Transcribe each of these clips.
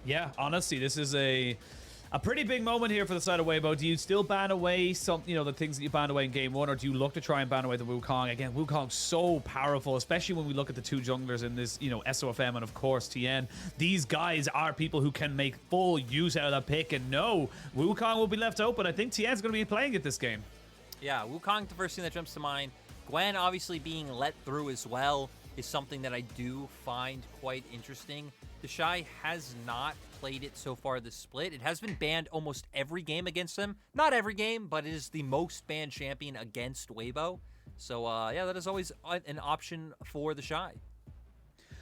Yeah, honestly, this is a pretty big moment here for the side of Weibo. Do you still ban away some, the things that you banned away in game one, or do you look to try and ban away the Wukong? Again, Wukong's so powerful, especially when we look at the two junglers in this, SofM and of course Tian. These guys are people who can make full use out of that pick, and no, Wukong will be left open. I think Tian's going to be playing it this game. Yeah, Wukong, the first thing that jumps to mind. Gwem obviously being let through as well is something that I do find quite interesting. TheShy has not played it so far this split. It has been banned almost every game against him. Not every game, but it is the most banned champion against Weibo. So, yeah, that is always an option for TheShy.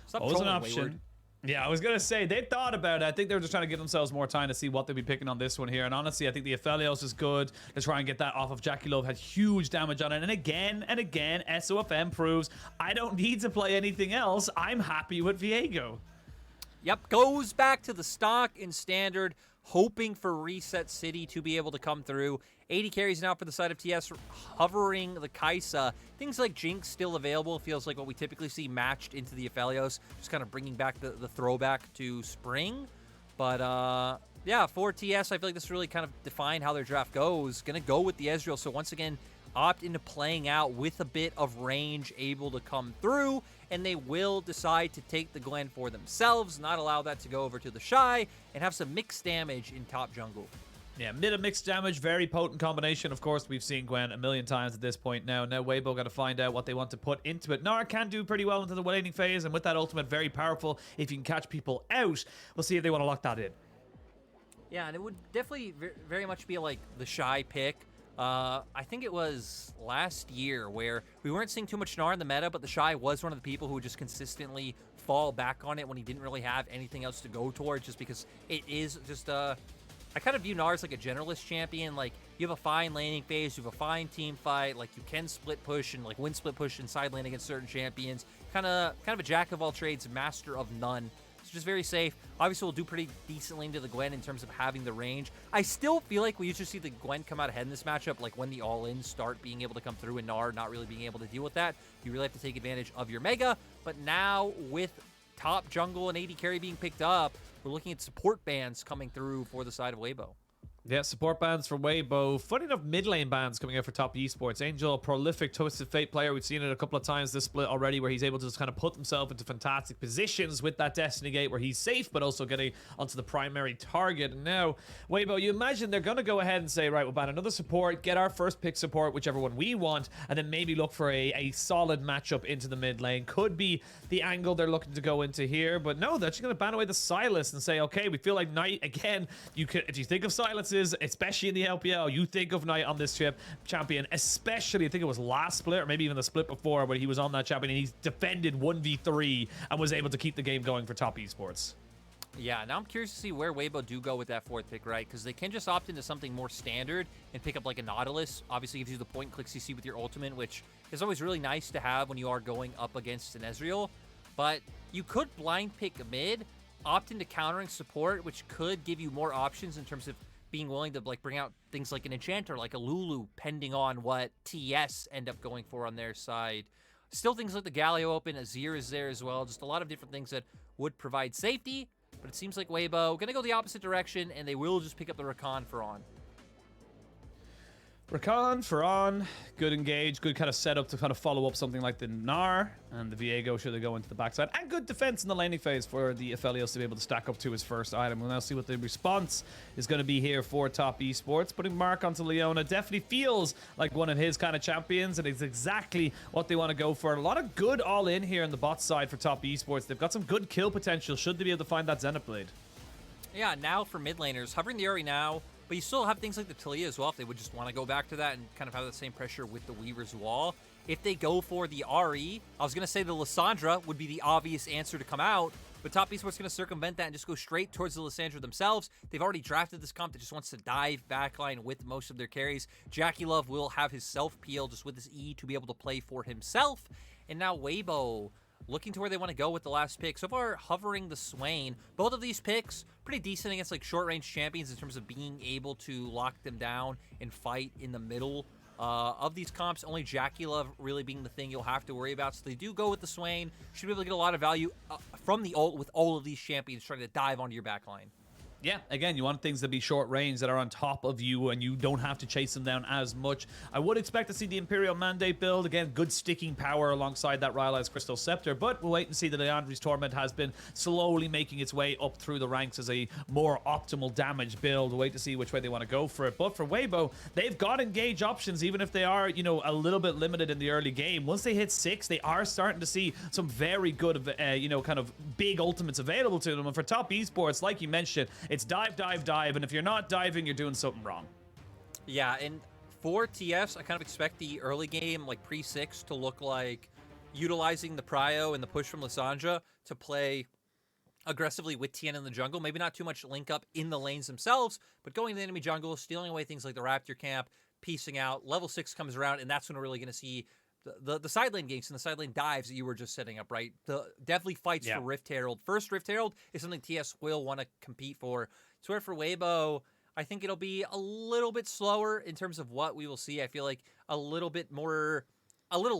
Stop always an trolling, option. Wayward. Yeah, I was going to say, they thought about it. I think they were just trying to give themselves more time to see what they'd be picking on this one here. And honestly, I think the Aphelios is good to try and get that off of JackeyLove. Had huge damage on it. And again, SofM proves I don't need to play anything else. I'm happy with Viego. Yep, goes back to the stock in standard, hoping for Reset City to be able to come through. 80 carries now for the side of TS, hovering the Kaisa. Things like Jinx still available. Feels like what we typically see matched into the Aphelios. Just kind of bringing back the throwback to spring. But, yeah, for TS, I feel like this really kind of defined how their draft goes. Going to go with the Ezreal. So once again, opt into playing out with a bit of range able to come through, and they will decide to take the Glen for themselves, not allow that to go over to TheShy, and have some mixed damage in top jungle. Yeah, mid and mixed damage, very potent combination. Of course, we've seen Gwem a million times at this point now. Now Weibo got to find out what they want to put into it. Gnar can do pretty well into the laning phase, and with that ultimate, very powerful. If you can catch people out, we'll see if they want to lock that in. Yeah, and it would definitely very much be like the Shy pick. I think it was last year where we weren't seeing too much Gnar in the meta, but TheShy was one of the people who would just consistently fall back on it when he didn't really have anything else to go towards, just because it is just I kind of view Gnar as like a generalist champion. Like, you have a fine laning phase, you have a fine team fight, like you can split push and like win split push and side lane against certain champions. Kind of a jack of all trades, master of none. It's just very safe. Obviously, we'll do pretty decently into the Gwem in terms of having the range. I still feel like we usually see the Gwem come out ahead in this matchup, like when the all-ins start being able to come through and Gnar not really being able to deal with that. You really have to take advantage of your Mega. But now, with top jungle and AD carry being picked up, we're looking at support bans coming through for the side of Weibo. Yeah, support bans for Weibo. Funny enough, mid lane bans coming out for top esports. Angel, a prolific Twisted Fate player. We've seen it a couple of times this split already, where he's able to just kind of put himself into fantastic positions with that Destiny Gate, where he's safe, but also getting onto the primary target. And now, Weibo, you imagine they're going to go ahead and say, right, we'll ban another support, get our first pick support, whichever one we want, and then maybe look for a solid matchup into the mid lane. Could be the angle they're looking to go into here, but no, they're just going to ban away the Silas and say, okay, we feel like Knight, again, if you think of Silences, especially in the LPL, you think of Knight on this champion, especially, I think it was last split, or maybe even the split before, where he was on that champion and he's defended 1v3 and was able to keep the game going for top esports. Yeah, now I'm curious to see where Weibo do go with that fourth pick, right? Because they can just opt into something more standard and pick up like a Nautilus. Obviously gives you the point click CC with your ultimate, which is always really nice to have when you are going up against an Ezreal. But you could blind pick a mid, opt into countering support, which could give you more options in terms of being willing to like bring out things like an Enchanter, like a Lulu, pending on what TS end up going for on their side. Still things like the Galio open, Azir is there as well. Just a lot of different things that would provide safety, but it seems like Weibo gonna go the opposite direction, and they will just pick up the Rakan for on. Rakan for on, good engage, good kind of setup to kind of follow up something like the Gnar, and the Viego should they go into the backside, and good defense in the laning phase for the Aphelios to be able to stack up to his first item. We'll now see what the response is going to be here for top esports. Putting Mark onto Leona definitely feels like one of his kind of champions, and it's exactly what they want to go for. A lot of good all in here on the bot side for top esports. They've got some good kill potential should they be able to find that Zenith Blade. Yeah, now for mid laners, hovering the Ori now. But you still have things like the Talia as well, if they would just want to go back to that and kind of have the same pressure with the Weaver's Wall. If they go for the RE, I was going to say the Lissandra would be the obvious answer to come out, but Top Esports is going to circumvent that and just go straight towards the Lissandra themselves. They've already drafted this comp that just wants to dive backline with most of their carries. JackeyLove will have his self-peel just with his E to be able to play for himself. And now Weibo, looking to where they want to go with the last pick. So far, hovering the Swain. Both of these picks, pretty decent against like short-range champions in terms of being able to lock them down and fight in the middle Of these comps, only JackeyLove really being the thing you'll have to worry about. So they do go with the Swain. Should be able to get a lot of value from the ult with all of these champions trying to dive onto your backline. Yeah, again, you want things to be short range that are on top of you and you don't have to chase them down as much. I would expect to see the Imperial Mandate build. Again, good sticking power alongside that Rylai's Crystal Scepter, but we'll wait and see that Leandri's Torment has been slowly making its way up through the ranks as a more optimal damage build. We'll wait to see which way they want to go for it. But for Weibo, they've got engage options, even if they are, you know, a little bit limited in the early game. Once they hit 6, they are starting to see some very good, you know, kind of big ultimates available to them. And for top esports, like you mentioned, it's dive, dive, dive, and if you're not diving, you're doing something wrong. Yeah, and for TS, I kind of expect the early game, like pre-6, to look like utilizing the prio and the push from Lissandra to play aggressively with Tian in the jungle. Maybe not too much link up in the lanes themselves, but going to the enemy jungle, stealing away things like the Raptor camp, piecing out. Level 6 comes around, and that's when we're really going to see the side lane ganks and the side lane dives that you were just setting up, right? The definitely fights for Rift Herald. First Rift Herald is something TS will want to compete for. To where for Weibo, I think it'll be a little bit slower in terms of what we will see. I feel like a little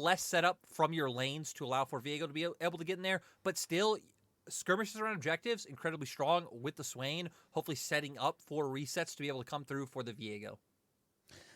less setup from your lanes to allow for Viego to be able to get in there, but still skirmishes around objectives, incredibly strong with the Swain, hopefully setting up for resets to be able to come through for the Viego.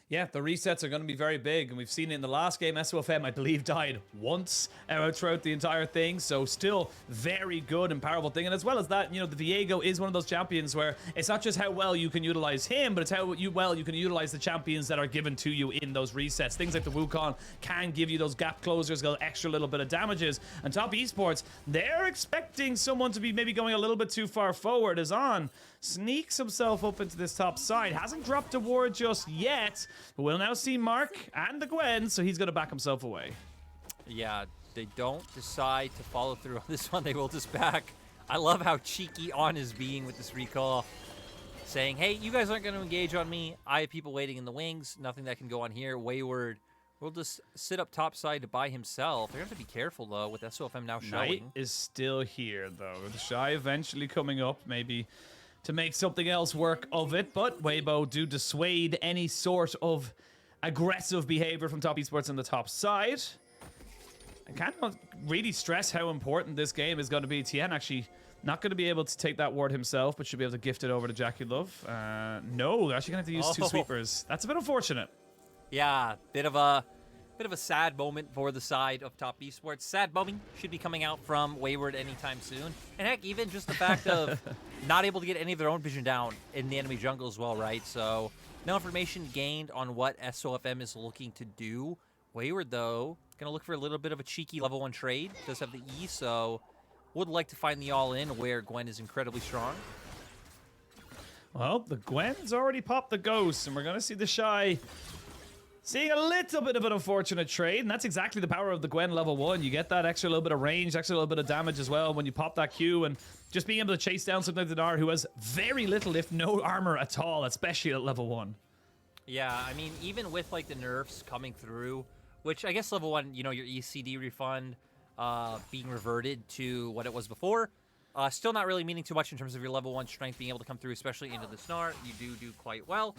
Yeah, the resets are going to be very big, and we've seen it in the last game. SofM, I believe, died once throughout the entire thing, so still very good and powerful thing. And as well as that, you know, the Viego is one of those champions where it's not just how well you can utilize him, but it's how well you can utilize the champions that are given to you in those resets. Things like the Wukong can give you those gap closers, got extra little bit of damages. And top esports, they're expecting someone to be maybe going a little bit too far forward. As On sneaks himself up into this top side, hasn't dropped a ward just yet, but we'll now see Mark and the Gwen, so he's going to back himself away. Yeah, they don't decide to follow through on this one. They will just back. I love how cheeky On is being with this recall, saying, hey, you guys aren't going to engage on me. I have people waiting in the wings. Nothing that can go on here. Wayward will just sit up top side by himself. They're going to have to be careful, though, with SofM now showing. Knight is still here, though. TheShy eventually coming up, maybe to make something else work of it, but Weibo do dissuade any sort of aggressive behavior from top esports on the top side. I can't really stress how important this game is going to be. Tian actually not going to be able to take that ward himself, but should be able to gift it over to JackeyLove. No, they're actually going to have to use two sweepers. That's a bit unfortunate. Yeah, bit of a sad moment for the side of top esports. Sad moment should be coming out from Wayward anytime soon. And heck, even just the fact of not able to get any of their own vision down in the enemy jungle as well, right? So no information gained on what SofM is looking to do. Wayward, though, going to look for a little bit of a cheeky level 1 trade. Does have the E, so would like to find the all-in where Gwen is incredibly strong. Well, the Gwen's already popped the ghost, and we're going to see TheShy seeing a little bit of an unfortunate trade, and that's exactly the power of the Gwen level 1. You get that extra little bit of range, extra little bit of damage as well when you pop that Q, and just being able to chase down something like the Gnar who has very little, if no armor at all, especially at level 1. Yeah, I mean, even with like the nerfs coming through, which I guess level 1, you know, your ECD refund being reverted to what it was before, still not really meaning too much in terms of your level 1 strength being able to come through, especially into the Gnar. You do quite well.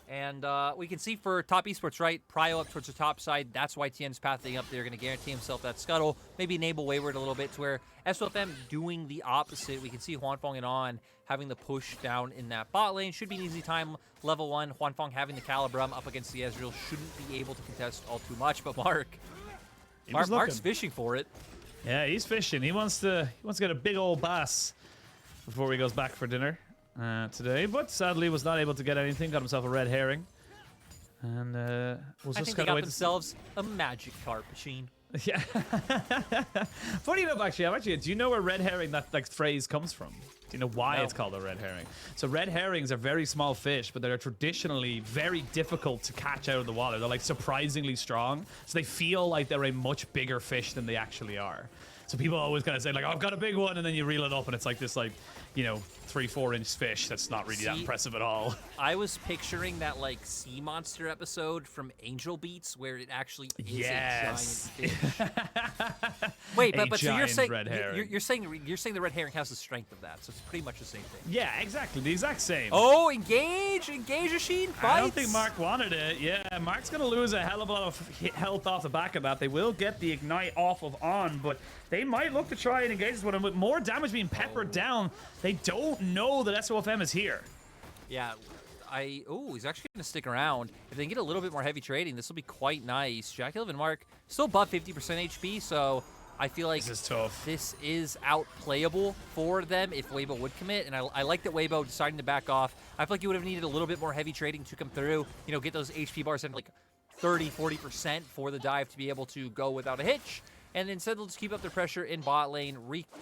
And we can see for top esports, right, prio up towards the top side. That's why Tian's pathing up there, going to guarantee himself that scuttle. Maybe enable Wayward a little bit to where SofM doing the opposite. We can see Huanfeng and On having the push down in that bot lane. Should be an easy time. Level 1, Huanfeng having the Calibrum up against the Ezreal. Shouldn't be able to contest all too much. But Mark's fishing for it. Yeah, he's fishing. He wants to get a big old bass before he goes back for dinner today, but sadly was not able to get anything. Got himself a red herring, and was I just think they got themselves a magic carp machine. Yeah. Funny enough, actually, do you know where red herring, that like phrase comes from? Do you know why it's called a red herring? So red herrings are very small fish, but they're traditionally very difficult to catch out of the water. They're like surprisingly strong, so they feel like they're a much bigger fish than they actually are. So people always kind of say like, oh, I've got a big one, and then you reel it up and it's like this like, you know, 3-4 inch fish. That's not really that impressive at all. I was picturing that like sea monster episode from Angel Beats where it actually is a giant fish. Wait, but so you're saying you're saying the red herring has the strength of that, so it's pretty much the same thing. Yeah, exactly, the exact same. Oh, engage machine fights. I don't think Mark wanted it. Yeah, Mark's gonna lose a hell of a lot of health off the back of that. They will get the ignite off of On, but they might look to try and engage this one. And with more damage being peppered down, they don't know that SofM is here. Yeah, he's actually going to stick around. If they can get a little bit more heavy trading, this will be quite nice. JackeyLove and Mark still above 50% HP, so I feel like this is tough. This is outplayable for them if Weibo would commit, and I like that Weibo deciding to back off. I feel like you would have needed a little bit more heavy trading to come through, you know, get those HP bars in like 30-40% for the dive to be able to go without a hitch. And instead, they'll just keep up their pressure in bot lane.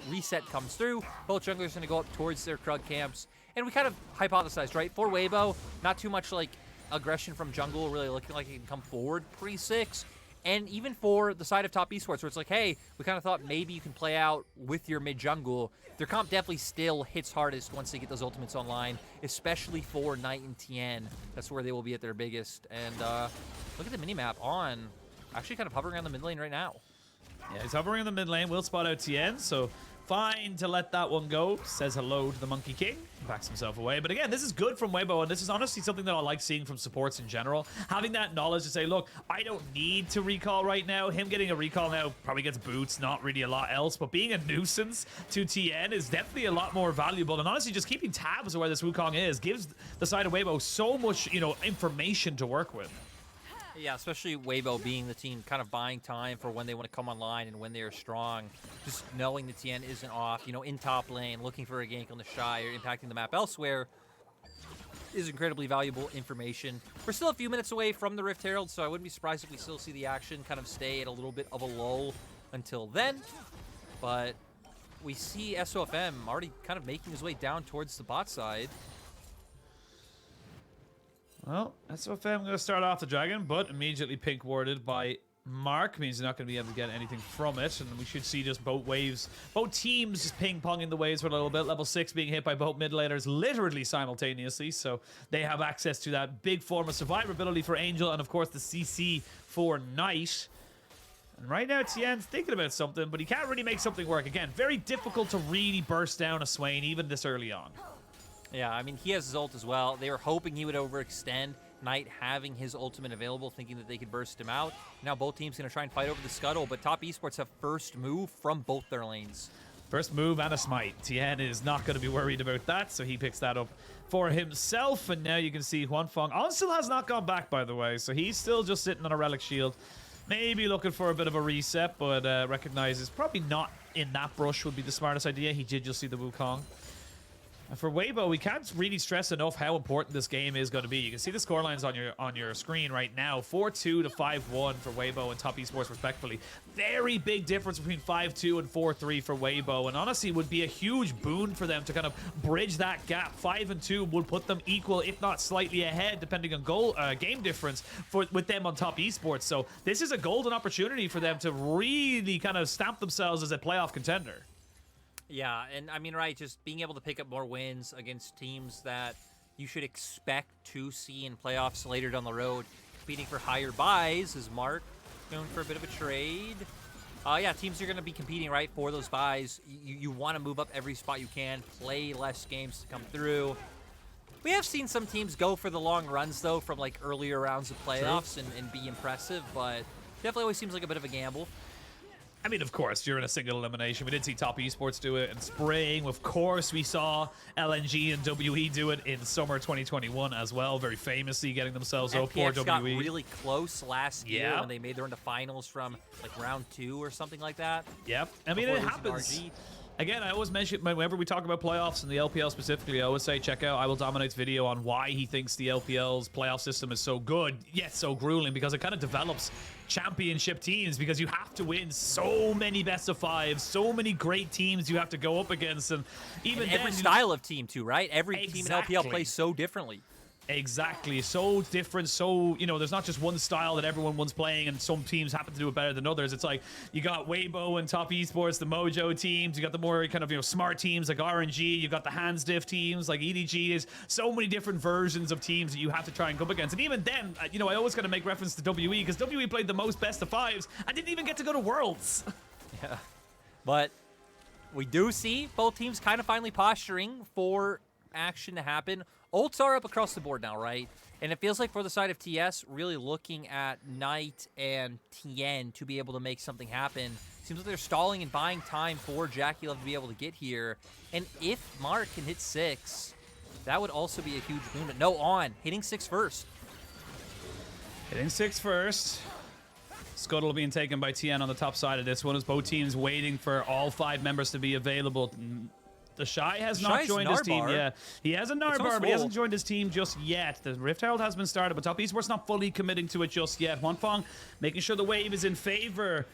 Reset comes through. Both junglers going to go up towards their Krug camps. And we kind of hypothesized, right? For Weibo, not too much like aggression from jungle, really looking like it can come forward pre-6. And even for the side of top esports, where it's like, hey, we kind of thought maybe you can play out with your mid-jungle. Their comp definitely still hits hardest once they get those ultimates online, especially for Knight and Tian. That's where they will be at their biggest. And look at the minimap on. Actually kind of hovering around the mid lane right now. Yeah, he's hovering in the mid lane. Will spot out Tian, so fine to let that one go. Says hello to the Monkey King. Backs himself away. But again, this is good from Weibo, and this is honestly something that I like seeing from supports in general. Having that knowledge to say, look, I don't need to recall right now. Him getting a recall now probably gets boots, not really a lot else. But being a nuisance to Tian is definitely a lot more valuable. And honestly, just keeping tabs of where this Wukong is gives the side of Weibo so much, you know, information to work with. Yeah, especially Weibo being the team kind of buying time for when they want to come online and when they are strong. Just knowing that Tian isn't off, you know, in top lane, looking for a gank on the TheShy or impacting the map elsewhere is incredibly valuable information. We're still a few minutes away from the Rift Herald, so I wouldn't be surprised if we still see the action kind of stay at a little bit of a lull until then. But we see SofM already kind of making his way down towards the bot side. Well, SofM going to start off the dragon, but immediately pink warded by Mark. Means they're not going to be able to get anything from it. And we should see just both waves, both teams just ping-ponging the waves for a little bit. Level 6 being hit by both mid laners literally simultaneously. So they have access to that big form of survivability for Angel and, of course, the CC for Knight. And right now, Tian's thinking about something, but he can't really make something work. Again, very difficult to really burst down a Swain, even this early on. Yeah, I mean, he has his ult as well. They were hoping he would overextend, Knight having his ultimate available, thinking that they could burst him out. Now both teams going to try and fight over the scuttle, but top esports have first move from both their lanes. First move and a smite. Tian is not going to be worried about that, so he picks that up for himself. And now you can see Huanfeng. On still has not gone back, by the way, so he's still just sitting on a relic shield. Maybe looking for a bit of a reset, but recognizes probably not in that brush would be the smartest idea. He did just see the Wukong. And for Weibo, we can't really stress enough how important this game is going to be. You can see the scorelines on your screen right now. 4-2 to 5-1 for Weibo and top esports respectively. Very big difference between 5-2 and 4-3 for Weibo. And honestly, would be a huge boon for them to kind of bridge that gap. 5-2 would put them equal, if not slightly ahead, depending on game difference with them on top esports. So this is a golden opportunity for them to really kind of stamp themselves as a playoff contender. Yeah, and I mean, right, just being able to pick up more wins against teams that you should expect to see in playoffs later down the road. Competing for higher buys is Mark going for a bit of a trade. Yeah, teams are going to be competing, right, for those buys. You want to move up every spot you can, play less games to come through. We have seen some teams go for the long runs, though, from, like, earlier rounds of playoffs and be impressive, but definitely always seems like a bit of a gamble. I mean, of course, you're in a single elimination. We did see top esports do it in spring. Of course, we saw LNG and WE do it in summer 2021 as well, very famously getting themselves up for WE. Got really close last year when they made their run to finals from like round 2 or something like that. Yep. I mean, it happens. Again, I always mention, whenever we talk about playoffs and the LPL specifically, I always say, check out I Will Dominate's video on why he thinks the LPL's playoff system is so good, yet so grueling, because it kind of develops championship teams, because you have to win so many best of 5s, so many great teams you have to go up against, and even every style of team too, right? Every team in LPL plays so differently. Exactly. So different. So, you know, there's not just one style that everyone's playing and some teams happen to do it better than others. It's like you got Weibo and Top Esports, the Mojo teams. You got the more kind of, you know, smart teams like RNG. You got the hands diff teams like EDG. Is so many different versions of teams that you have to try and go up against. And even then, you know, I always got to make reference to WE because WE played the most best of fives and didn't even get to go to Worlds. Yeah. But we do see both teams kind of finally posturing for action to happen. Ults are up across the board now, right? And it feels like for the side of TS, really looking at Knight and Tian to be able to make something happen. Seems like they're stalling and buying time for JackeyLove to be able to get here. And if Mark can hit 6, that would also be a huge boon. But no, on. Hitting 6 first. Hitting 6 first. Scuttle being taken by Tian on the top side of this one as both teams waiting for all 5 members to be available. TheShy has not joined his team. Yeah, he has a Gnar bar, but he hasn't joined his team just yet. The Rift Herald has been started, but Top Esports not fully committing to it just yet. Huanfeng making sure the wave is in favor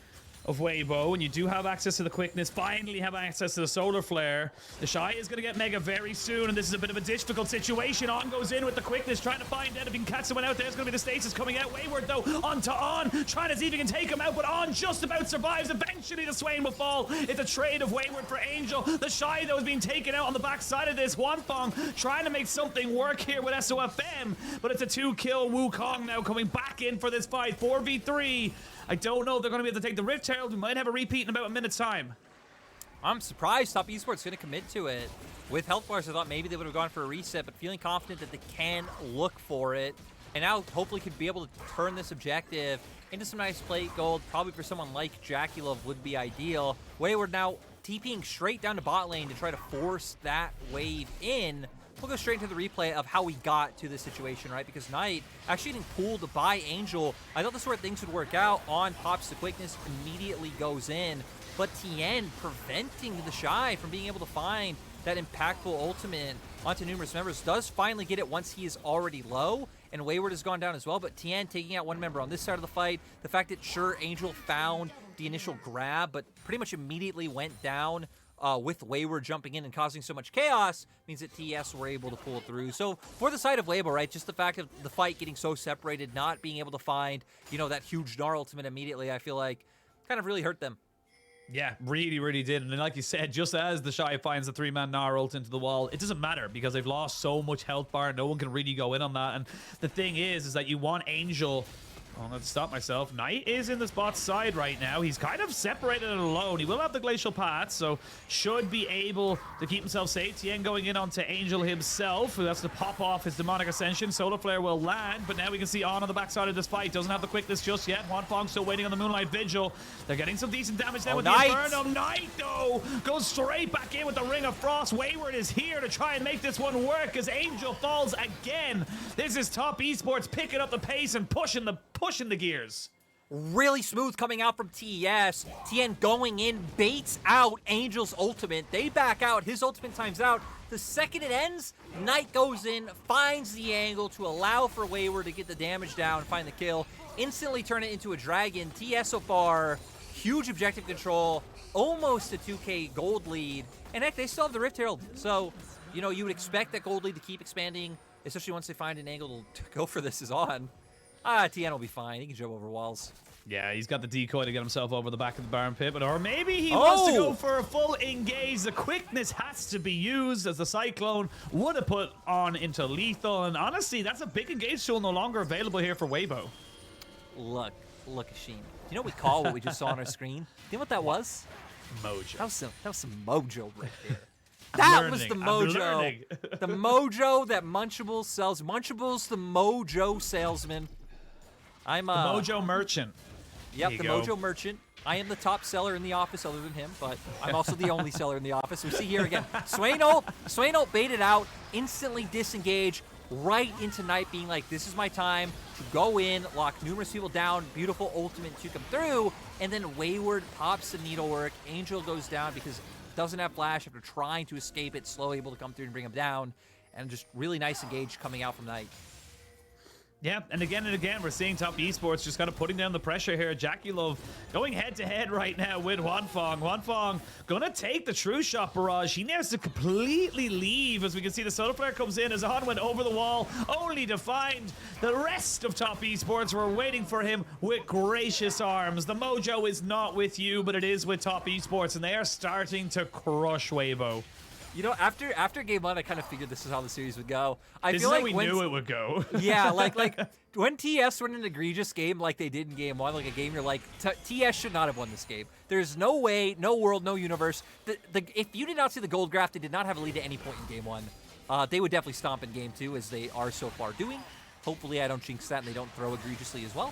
of Weibo, and you do have access to the quickness, finally have access to the solar flare. TheShy is going to get mega very soon, and this is a bit of a difficult situation. On goes in with the quickness, trying to find out if he can catch someone out there. It's going to be the stasis coming out. Wayward, though, on to On, trying to see if he can take him out, but On just about survives. Eventually, the Swain will fall. It's a trade of Wayward for Angel. TheShy, though, is being taken out on the backside of this. Huanfeng trying to make something work here with SofM, but it's a 2-kill Wukong now coming back in for this fight. 4v3. I don't know if they're going to be able to take the Rift Herald. We might have a repeat in about a minute's time. I'm surprised Top Esports going to commit to it. With health bars, I thought maybe they would have gone for a reset, but feeling confident that they can look for it. And now hopefully could be able to turn this objective into some nice plate gold. Probably for someone like JackeyLove would be ideal. Wayward now TPing straight down to bot lane to try to force that wave in. We'll go straight into the replay of how we got to this situation, right? Because Knight actually getting pulled by Angel. I thought this is where things would work out. On pops the quickness, immediately goes in. But Tian preventing TheShy from being able to find that impactful ultimate onto numerous members. Does finally get it once he is already low. And Wayward has gone down as well. But Tian taking out one member on this side of the fight. The fact that, sure, Angel found the initial grab, but pretty much immediately went down. With Wayward jumping in and causing so much chaos means that TES were able to pull through. So for the side of Weibo, right, just the fact of the fight getting so separated, not being able to find, you know, that huge Gnar ultimate immediately, I feel like kind of really hurt them. Yeah, really, really did. And then, like you said, just as TheShy finds the 3-man Gnar ult into the wall, it doesn't matter because they've lost so much health bar. No one can really go in on that. And the thing is that you want Angel... Oh, let's stop myself. Knight is in the bot side right now. He's kind of separated and alone. He will have the glacial path, so should be able to keep himself safe. Tian going in onto Angel himself, who has to pop off his demonic ascension. Solar flare will land, but now we can see on the backside of this fight. Doesn't have the quickness just yet. Huanfeng still waiting on the Moonlight Vigil. They're getting some decent damage now with the Inferno. Knight, though, goes straight back in with the Ring of Frost. Wayward is here to try and make this one work as Angel falls again. This is Top Esports picking up the pace and pushing the gears. Really smooth coming out from TES. Tian going in, baits out Angel's ultimate. They back out. His ultimate times out. The second it ends, Knight goes in, finds the angle to allow for Wayward to get the damage down, find the kill, instantly turn it into a dragon. TES so far, huge objective control, almost a 2K gold lead. And heck, they still have the Rift Herald. So, you know, you would expect that gold lead to keep expanding, especially once they find an angle to go for this is on. Tian will be fine. He can jump over walls. Yeah, he's got the decoy to get himself over the back of the Baron pit, or maybe he wants to go for a full engage. The quickness has to be used as the Cyclone would have put on into lethal, and honestly, that's a big engage tool no longer available here for Weibo. Look, Asheen. Do you know what we call what we just saw on our screen? Do you know what that was? Mojo. That was some mojo right there. That was the mojo. The mojo that Munchables sells. Munchables, the mojo salesman. I'm the mojo merchant. Yep, the mojo merchant. I am the top seller in the office other than him, but I'm also the only seller in the office. We see here again. Swain ult baited out, instantly disengage, right into Knight being like, this is my time to go in, lock numerous people down, beautiful ultimate to come through, and then Wayward pops the needlework. Angel goes down because doesn't have flash after trying to escape it, slow able to come through and bring him down, and just really nice engage coming out from Knight. Yeah, and again, we're seeing Top Esports just kind of putting down the pressure here. JackeyLove going head-to-head right now with Huanfeng. Huanfeng gonna take the true shot barrage. He now has to completely leave. As we can see, the solar flare comes in as Han went over the wall, only to find the rest of Top Esports were waiting for him with gracious arms. The mojo is not with you, but it is with Top Esports, and they are starting to crush Weibo. You know, after game 1, I kind of figured this is how the series would go. This is how we knew it would go. Yeah, like when TES won an egregious game like they did in game 1, like a game you're like, TES should not have won this game. There's no way, no world, no universe. If you did not see the gold graph, they did not have a lead at any point in game 1. They would definitely stomp in game 2, as they are so far doing. Hopefully I don't jinx that and they don't throw egregiously as well.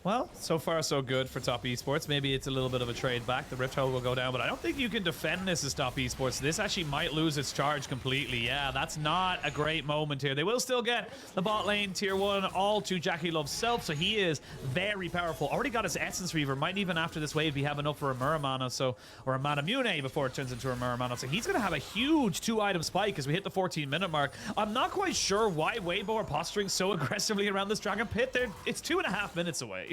Well, so far so good for Top Esports. Maybe it's a little bit of a trade back. The Rift Herald will go down, but I don't think you can defend this as Top Esports. This actually might lose its charge completely. Yeah, that's not a great moment here. They will still get the bot lane tier 1 all to JackeyLove's self, so he is very powerful. Already got his Essence Reaver. Might even after this wave be have enough for a Muramana, or a Manamune before it turns into a Muramana. So he's going to have a huge 2-item spike as we hit the 14-minute mark. I'm not quite sure why Weibo are posturing so aggressively around this Dragon Pit. It's 2.5 minutes away.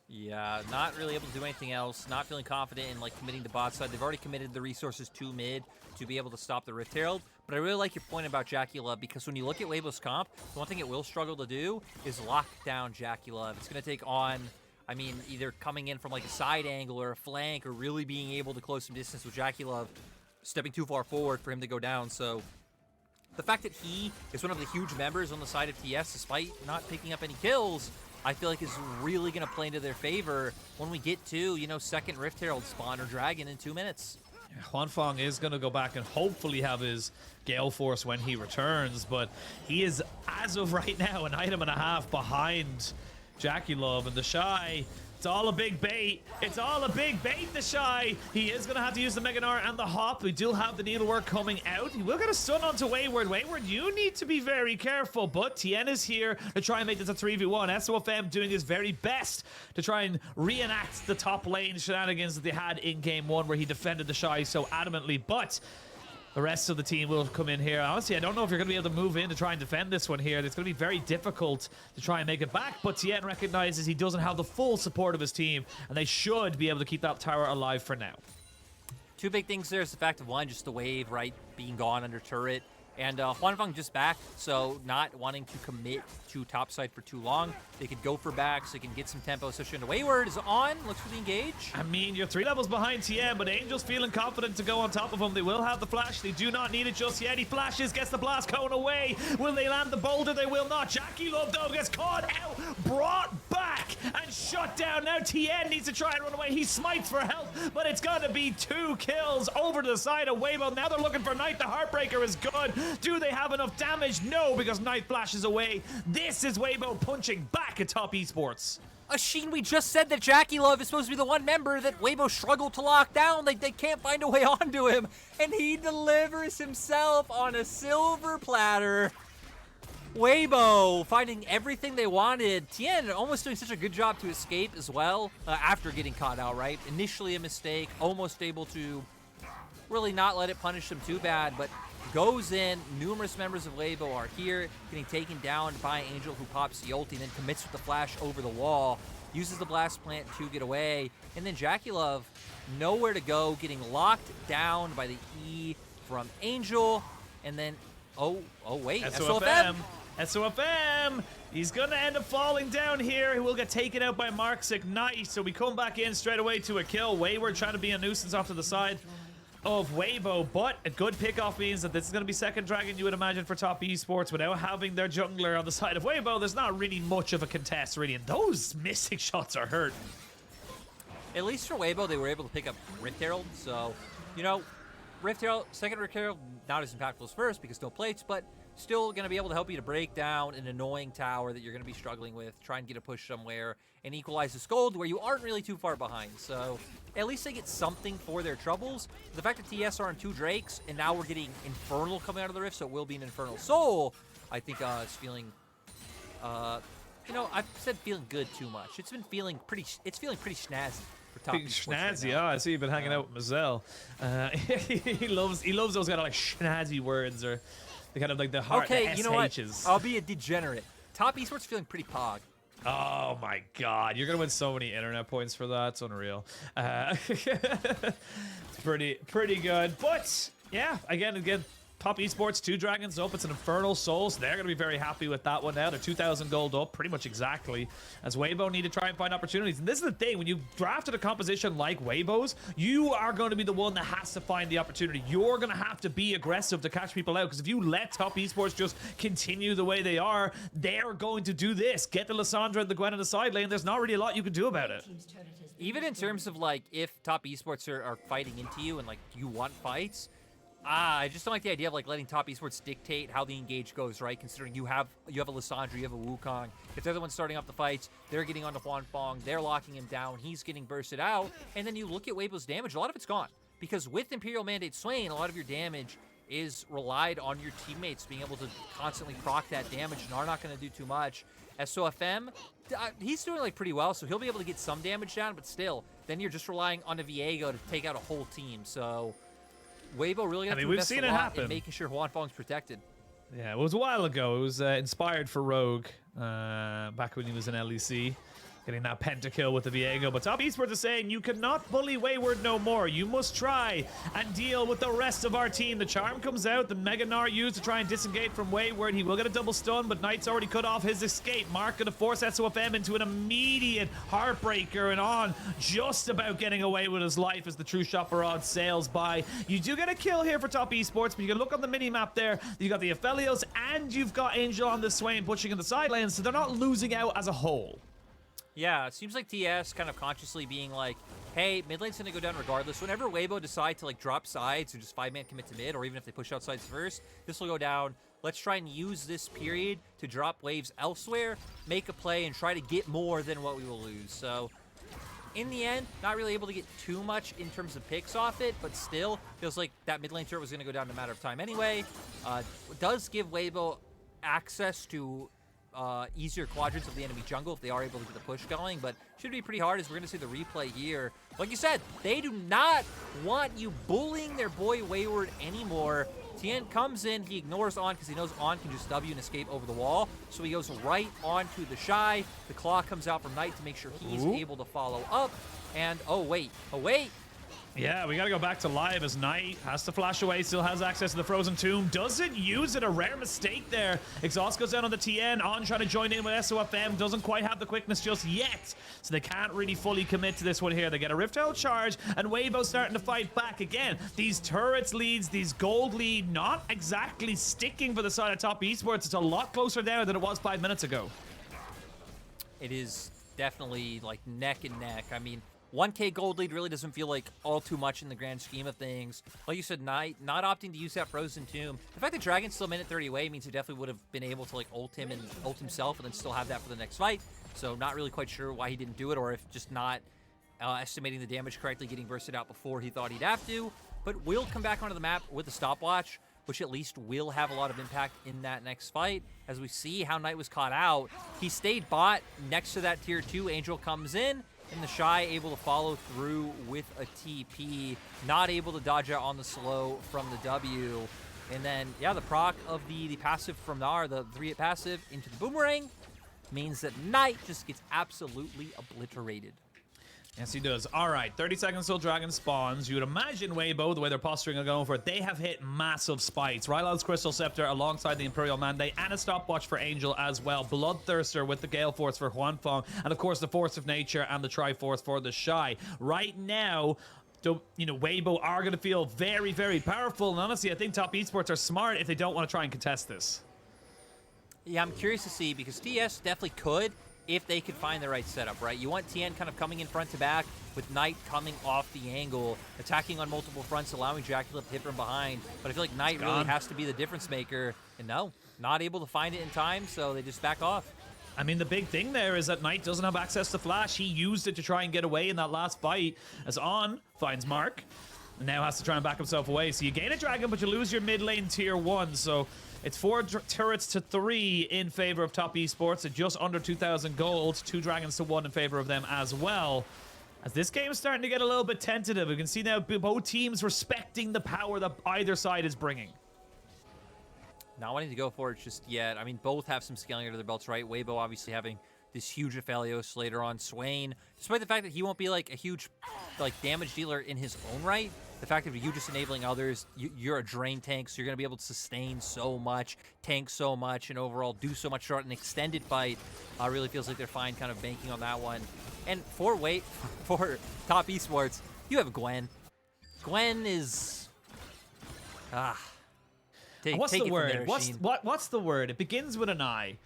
Yeah, not really able to do anything else. Not feeling confident in like committing to bot side. They've already committed the resources to mid to be able to stop the Rift Herald. But I really like your point about JackeyLove, because when you look at Weibo's comp, the one thing it will struggle to do is lock down JackeyLove. It's going to take on, I mean, either coming in from like a side angle or a flank, or really being able to close some distance with JackeyLove stepping too far forward for him to go down. So the fact that he is one of the huge members on the side of TS, despite not picking up any kills, I feel like is really going to play into their favor when we get to, you know, second Rift Herald spawn or Dragon in 2 minutes. Huanfeng is going to go back and hopefully have his Gale Force when he returns, but he is, as of right now, an item and a half behind JackeyLove, and TheShy. It's all a big bait. It's all a big bait, TheShy. He is going to have to use the Mega Gnar and the Hop. We do have the Needlework coming out. He will get a stun onto Wayward. Wayward, you need to be very careful, but Tian is here to try and make this a 3v1. SofM doing his very best to try and reenact the top lane shenanigans that they had in game 1, where he defended TheShy so adamantly, but the rest of the team will come in here. Honestly, I don't know if you're going to be able to move in to try and defend this one here. It's going to be very difficult to try and make it back, but Tian recognizes he doesn't have the full support of his team, and they should be able to keep that tower alive for now. Two big things there is the fact of, one, just the wave, right, being gone under turret, and Huanfeng just back, so not wanting to commit to topside for too long. They could go for backs, they can get some tempo, especially when the Wayward is on, looks for the engage. I mean, you're 3 levels behind Tian, but Angel's feeling confident to go on top of him. They will have the flash. They do not need it just yet. He flashes, gets the blast cone away. Will they land the boulder? They will not. JackeyLove, though, gets caught out, brought back, and shut down. Now Tian needs to try and run away. He smites for help, but it's going to be 2 kills over to the side of Weibo. Now they're looking for Knight. The Heartbreaker is good. Do they have enough damage? No, because Knight flashes away. This is Weibo punching back at Top Esports. Oisin, we just said that JackeyLove is supposed to be the one member that Weibo struggled to lock down. They can't find a way onto him, and he delivers himself on a silver platter. Weibo finding everything they wanted. Tian almost doing such a good job to escape as well after getting caught out, right? Initially a mistake, almost able to really not let it punish them too bad, but goes in. Numerous members of Weibo are here, getting taken down by Angel, who pops the ulti and then commits with the flash over the wall, uses the blast plant to get away, and then JackeyLove nowhere to go, getting locked down by the E from Angel, and then oh wait, SofM. SofM! He's gonna end up falling down here. He will get taken out by Mark's Ignite, so we come back in straight away to a kill. Wayward trying to be a nuisance off to the side of Weibo, but a good pickoff means that this is going to be second Dragon, you would imagine, for Top Esports. Without having their jungler on the side of Weibo, there's not really much of a contest, really, and those mystic shots are hurt. At least for Weibo, they were able to pick up Rift Herald, so, you know, Rift Herald, second Rift Herald, not as impactful as first because no plates, but still going to be able to help you to break down an annoying tower that you're going to be struggling with, try and get a push somewhere, and equalize the Scold where you aren't really too far behind. So at least they get something for their troubles. The fact that TS are on 2 Drakes, and now we're getting Infernal coming out of the Rift, so it will be an Infernal Soul, I think is feeling, you know, I've said feeling good too much. It's feeling pretty snazzy. Snazzy, yeah. I see you've been hanging out with Mazel. He loves those kind of like snazzy words, or The kind of like the hard Okay, the you know what? SHs. I'll be a degenerate. Top Esports feeling pretty pog. Oh my god, you're gonna win so many internet points for that. It's unreal. It's pretty good. But yeah, again, Top Esports, 2 dragons up. It's an Infernal Soul, so they're going to be very happy with that one now. They're 2,000 gold up, pretty much exactly, as Weibo need to try and find opportunities. And this is the thing, when you drafted a composition like Weibo's, you are going to be the one that has to find the opportunity. You're going to have to be aggressive to catch people out, because if you let Top Esports just continue the way they are, they're going to do this. Get the Lissandra and the Gwem in the side lane. There's not really a lot you can do about it. Even in terms of, like, if Top Esports are fighting into you and, like, you want fights, I just don't like the idea of like letting Top Esports dictate how the engage goes, right? Considering you have a Lissandra, you have a Wukong. If they're the ones starting off the fights, they're getting onto Huanfeng, they're locking him down, he's getting bursted out, and then you look at Weibo's damage, a lot of it's gone. Because with Imperial Mandate Swain, a lot of your damage is relied on your teammates being able to constantly proc that damage. Gnar not going to do too much. As SofM, he's doing like pretty well, so he'll be able to get some damage down, but still, then you're just relying on a Viego to take out a whole team, so Weibo really got to invest a lot in making sure Huanfeng's protected. Yeah, it was a while ago. It was inspired for Rogue back when he was in LEC. Getting that pentakill with the Viego. But Top Esports is saying, you cannot bully Wayward no more. You must try and deal with the rest of our team. The charm comes out. The Mega Gnar used to try and disengage from Wayward. He will get a double stun, but Knight's already cut off his escape. Mark going to force SofM into an immediate heartbreaker, and on just about getting away with his life as the True Shot Barrage sails by. You do get a kill here for Top Esports, but you can look on the mini-map there. You got the Aphelios, and you've got Angel on the Swain pushing in the side lanes, so they're not losing out as a whole. Yeah, it seems like TES kind of consciously being like, hey, mid lane's going to go down regardless. Whenever Weibo decide to like drop sides or just 5-man commit to mid, or even if they push out sides first, this will go down. Let's try and use this period to drop waves elsewhere, make a play, and try to get more than what we will lose. So in the end, not really able to get too much in terms of picks off it, but still feels like that mid lane turret was going to go down in a matter of time anyway. Does give Weibo access to easier quadrants of the enemy jungle if they are able to get the push going, but should be pretty hard as we're going to see the replay here. Like you said, they do not want you bullying their boy Wayward anymore. Tian comes in, he ignores On because he knows On can just W and escape over the wall, so he goes right on to TheShy. The claw comes out from Knight to make sure he's able to follow up, and oh wait. Yeah, we got to go back to live as Knight has to flash away, still has access to the Frozen Tomb, doesn't use it, a rare mistake there. Exhaust goes down on the Tian, On trying to join in with SofM, doesn't quite have the quickness just yet, so they can't really fully commit to this one here. They get a Rift Herald charge, and Weibo starting to fight back again. These turrets leads, these gold lead, not exactly sticking for the side of Top Esports. It's a lot closer down than it was 5 minutes ago. It is definitely like neck and neck. I mean, 1K gold lead really doesn't feel like all too much in the grand scheme of things. Like you said, Knight not opting to use that Frozen Tomb. The fact that Dragon's still minute 30 away means he definitely would have been able to like ult him and ult himself and then still have that for the next fight. So not really quite sure why he didn't do it, or if just not estimating the damage correctly, getting bursted out before he thought he'd have to. But will come back onto the map with the stopwatch, which at least will have a lot of impact in that next fight. As we see how Knight was caught out, he stayed bot next to that tier 2. Angel comes in, and TheShy able to follow through with a TP, not able to dodge out on the slow from the W. And then, yeah, the proc of the passive from Gnar, the 3-hit passive into the boomerang, means that Knight just gets absolutely obliterated. Yes, he does. All right, 30 seconds till Dragon spawns. You would imagine Weibo, the way they're posturing and going for it, they have hit massive spikes. Rylal's Crystal Scepter alongside the Imperial Mandate, and a stopwatch for Angel as well. Bloodthirster with the Gale Force for Huanfeng, and of course the Force of Nature and the Triforce for TheShy. Right now, Weibo are going to feel very, very powerful, and honestly, I think Top Esports are smart if they don't want to try and contest this. Yeah, I'm curious to see, because TS definitely could, if they could find the right setup, right? You want Tian kind of coming in front to back, with Knight coming off the angle, attacking on multiple fronts, allowing JackeyLove to hit from behind. But I feel like Knight really has to be the difference maker, and no, not able to find it in time, so they just back off. I mean, the big thing there is that Knight doesn't have access to Flash. He used it to try and get away in that last fight, as On finds Mark, and now has to try and back himself away. So you gain a Dragon, but you lose your mid lane tier 1, so it's 4 turrets to 3 in favor of Top Esports at just under 2,000 gold. 2 Dragons to 1 in favor of them as well. As this game is starting to get a little bit tentative, we can see now both teams respecting the power that either side is bringing. Not wanting to go for it just yet. I mean, both have some scaling under their belts, right? Weibo obviously having this huge Aphelios later on. Swain, despite the fact that he won't be like a huge damage dealer in his own right, the fact of you just enabling others, you're a drain tank, so you're going to be able to sustain so much, tank so much, and overall do so much throughout an extended fight. Really feels like they're fine kind of banking on that one. And for top esports, you have Gwem. Gwem is... What's the word? What's the word? It begins with an I.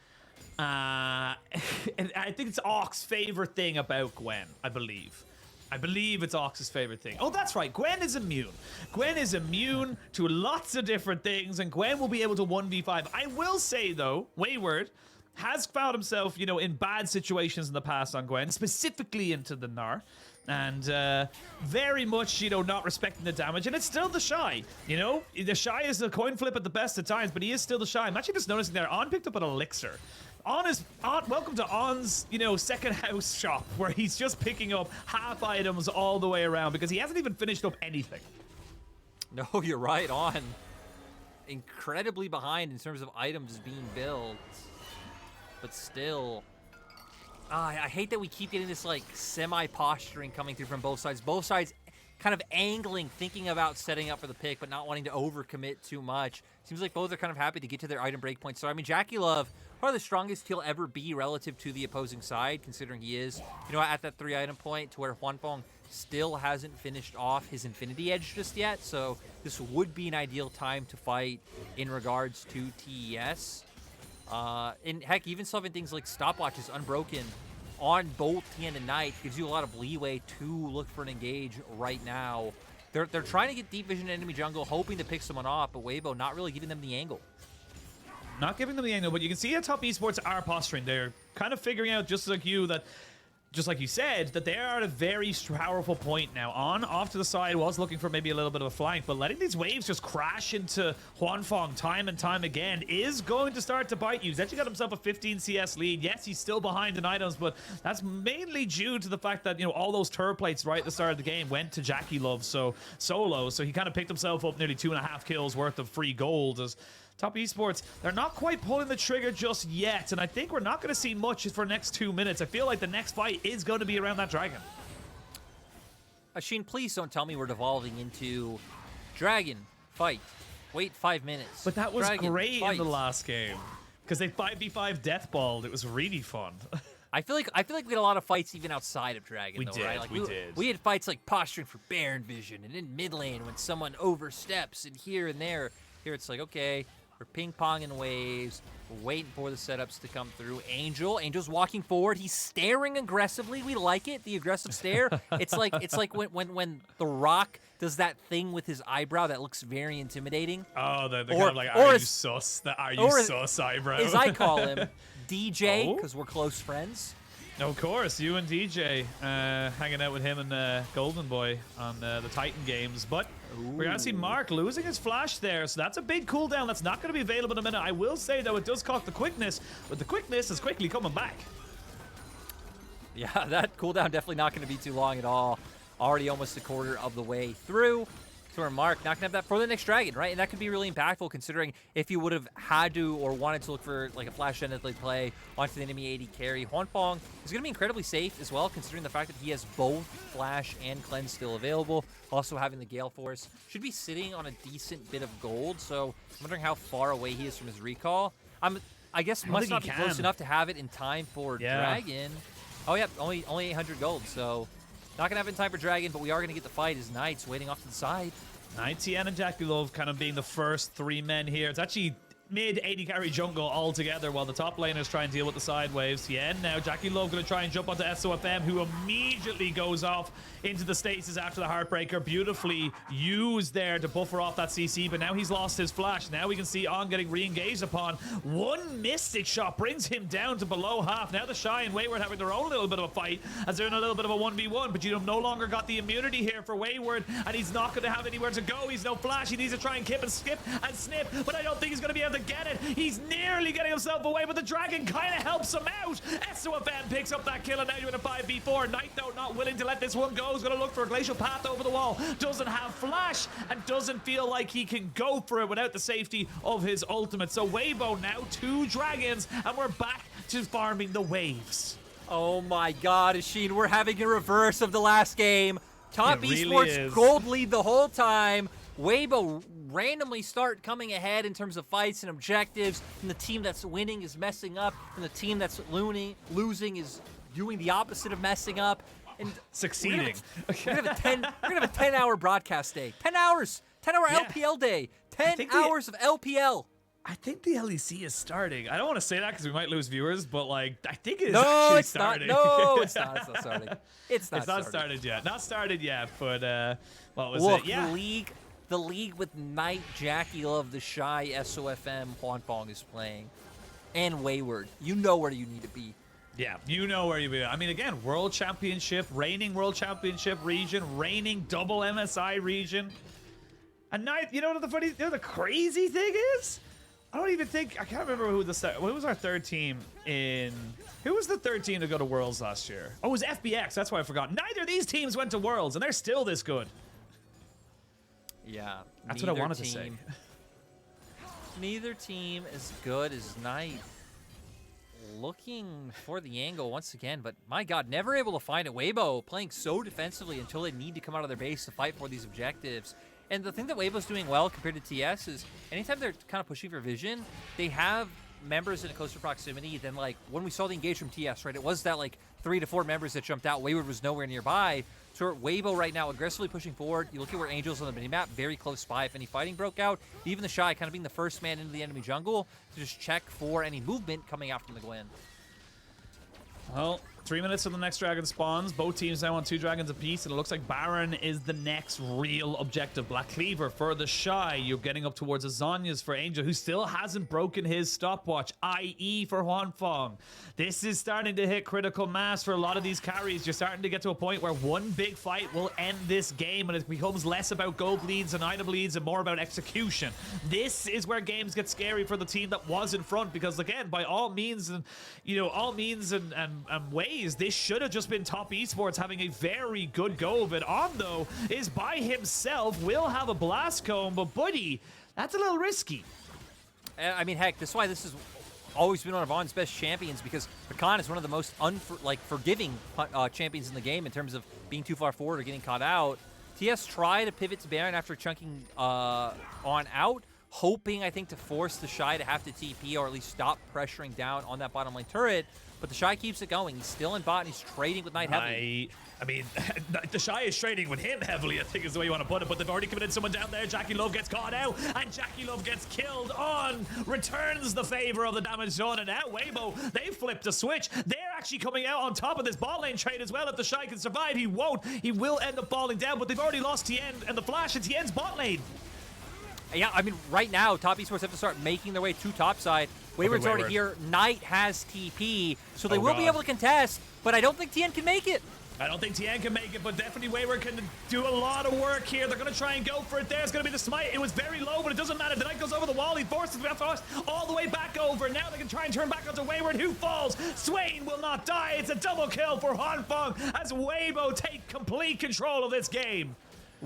And I think it's Ox's favorite thing about Gwem, I believe. I believe it's Ox's favorite thing. Oh, that's right. Gwem is immune. Gwem is immune to lots of different things, and Gwem will be able to 1v5. I will say, though, Wayward has found himself, you know, in bad situations in the past on Gwem, specifically into the Gnar. And very much, you know, not respecting the damage. And it's still TheShy, you know? TheShy is a coin flip at the best of times, but he is still TheShy. I'm actually just noticing there, On picked up an elixir. Welcome to On's, you know, second house shop, where he's just picking up half items all the way around because he hasn't even finished up anything. No, you're right, On. Incredibly behind in terms of items being built. But still... I hate that we keep getting this, like, semi-posturing coming through from both sides. Both sides kind of angling, thinking about setting up for the pick, but not wanting to overcommit too much. Seems like both are kind of happy to get to their item breakpoint. So, I mean, JackeyLove, probably the strongest he'll ever be relative to the opposing side, considering he is, you know, at that 3-item point, to where Huanfeng still hasn't finished off his Infinity Edge just yet. So, this would be an ideal time to fight in regards to TES. And heck, even solving things like stopwatches unbroken on both Tian and Knight gives you a lot of leeway to look for an engage right now. They're trying to get deep vision enemy jungle, hoping to pick someone off, but Weibo not really giving them the angle. Not giving them the angle, but you can see how top esports are posturing. They're kind of figuring out, just like you, that... Just like you said, that they are at a very powerful point now. Off to the side, was looking for maybe a little bit of a flank, but letting these waves just crash into Huanfeng time and time again is going to start to bite you. He's actually got himself a 15 CS lead. Yes, he's still behind in items, but that's mainly due to the fact that, you know, all those turret plates right at the start of the game went to JackeyLove solo, so he kind of picked himself up nearly 2.5 kills worth of free gold. As top esports, they're not quite pulling the trigger just yet, and I think we're not going to see much for the next 2 minutes. I feel like the next fight is going to be around that dragon. Sheen, please don't tell me we're devolving into dragon fight. Wait 5 minutes. But that was dragon, great fight. in the last game because they 5v5 deathballed. It was really fun. I feel like we had a lot of fights even outside of Dragon. Right? Like, we did. We had fights like posturing for Baron Vision, and in mid lane when someone oversteps, and here and there. Here it's like, okay, we're ping-ponging waves. We're waiting for the setups to come through. Angel's walking forward. He's staring aggressively. We like it, the aggressive stare. It's like when The Rock does that thing with his eyebrow that looks very intimidating. Oh, the kind of like, are you sus? The are you sus eyebrow. As I call him, DJ, because we're close friends. Of course, you and DJ hanging out with him and Golden Boy on the Titan games. But we're going to see Mark losing his flash there, so that's a big cooldown that's not going to be available in a minute. I will say, though, it does cost the quickness, but the quickness is quickly coming back. Yeah, that cooldown definitely not going to be too long at all. Already almost a quarter of the way through. So Mark not going to have that for the next dragon, right? And that could be really impactful considering if you would have had to or wanted to look for like a flash endlessly play onto the enemy AD carry. Huanfeng is going to be incredibly safe as well considering the fact that he has both flash and cleanse still available. Also having the Gale Force. Should be sitting on a decent bit of gold, so I'm wondering how far away he is from his recall. I guess must not be close enough to have it in time for dragon. Oh yeah, only 800 gold, so not going to have it in time for dragon, but we are going to get the fight as Knight's waiting off to the side. Knight, Tian, and JackeyLove kind of being the first 3 men here. It's actually mid AD carry jungle all together while the top laners try and deal with the side waves. Tian now, JackeyLove going to try and jump onto SofM, who immediately goes off into the stasis after the Heartbreaker. Beautifully used there to buffer off that CC, but now he's lost his flash. Now we can see On getting re-engaged upon. One Mystic shot brings him down to below half. Now TheShy and Wayward having their own little bit of a fight as they're in a little bit of a 1v1, but you no longer got the immunity here for Wayward, and he's not going to have anywhere to go. He's no flash. He needs to try and kip and skip and snip, but I don't think he's going to be able to to get it. He's nearly getting himself away, but the dragon kind of helps him out. SofM picks up that kill, and now you're in a 5v4. Knight, though, not willing to let this one go. He's going to look for a glacial path over the wall. Doesn't have flash, and doesn't feel like he can go for it without the safety of his ultimate. So Weibo now 2 dragons, and we're back to farming the waves. Oh my god, Oisin, we're having a reverse of the last game. Top It really Esports is. gold lead the whole time. Weibo randomly start coming ahead in terms of fights and objectives, and the team that's winning is messing up, and the team that's losing is doing the opposite of messing up. And Succeeding. We're gonna have a 10-hour broadcast day. 10 hours. 10-hour Yeah. LPL day. 10 think hours of LPL. I think the LEC is starting. I don't want to say that because we might lose viewers, but like I think it is No, actually it's starting. not. No, it's not. It's not starting. It's not, It's not started yet. Not started yet, but what was Look, it? Yeah. the league with Knight, JackeyLove, TheShy, SofM, Huanfeng is playing, and Wayward. You know where you need to be. Yeah, you know where you be. I mean, again, world championship, reigning world championship region, reigning double MSI region. And Knight, you know what the crazy thing is? I don't even think, I can't remember who was our third team in, who was the third team to go to Worlds last year? Oh, it was FBX, that's why I forgot. Neither of these teams went to Worlds, and they're still this good. Yeah, That's what I wanted to say. Neither team as good as Knight. Looking for the angle once again, but my god, never able to find it. Weibo playing so defensively until they need to come out of their base to fight for these objectives. And the thing that Weibo's doing well compared to TS is anytime they're kind of pushing for vision, they have members in a closer proximity than like when we saw the engage from TS, right? It was that like 3 to 4 members that jumped out. Wayward was nowhere nearby. So Weibo right now aggressively pushing forward. You look at where Angel's on the minimap, very close by. If any fighting broke out, even TheShy kind of being the first man into the enemy jungle to just check for any movement coming out from the Gwem. Well, 3 minutes till the next dragon spawns. Both teams now on 2 dragons apiece, and it looks like Baron is the next real objective. Black Cleaver for TheShy. You're getting up towards Azania's for Angel, who still hasn't broken his stopwatch, i.e. for Huanfeng. This is starting to hit critical mass for a lot of these carries. You're starting to get to a point where one big fight will end this game, and it becomes less about gold leads and item leads and more about execution. This is where games get scary for the team that was in front, because again, by all means and ways, this should have just been Top Esports having a very good go of it. On though is by himself, will have a blast cone, but buddy, that's a little risky. I mean, heck, that's why this has always been one of On's best champions, because Rakan is one of the most forgiving champions in the game in terms of being too far forward or getting caught out. TS tried to pivot to Baron after chunking on out, hoping, I think, to force TheShy to have to TP or at least stop pressuring down on that bottom lane turret. But TheShy keeps it going. He's still in bot, and he's trading with Knight heavily. I mean, TheShy is trading with him heavily, I think is the way you want to put it, but they've already committed someone down there. JackeyLove gets caught out, and JackeyLove gets killed on, returns the favor of the damage done, and now Weibo, they flipped a switch. They're actually coming out on top of this bot lane trade as well. If TheShy can survive, he won't. He will end up falling down, but they've already lost Tian and the flash, and Tian's bot lane. Yeah, I mean, right now, Top Esports have to start making their way to topside. Wayward's already here. Knight has TP, so they will be able to contest, but I don't think Tian can make it. I don't think Tian can make it, but definitely Wayward can do a lot of work here. They're going to try and go for it. There's going to be the smite. It was very low, but it doesn't matter. The Knight goes over the wall. He forces the frost all the way back over. Now they can try and turn back onto Wayward, who falls. Swain will not die. It's a double kill for Huanfeng as Weibo take complete control of this game.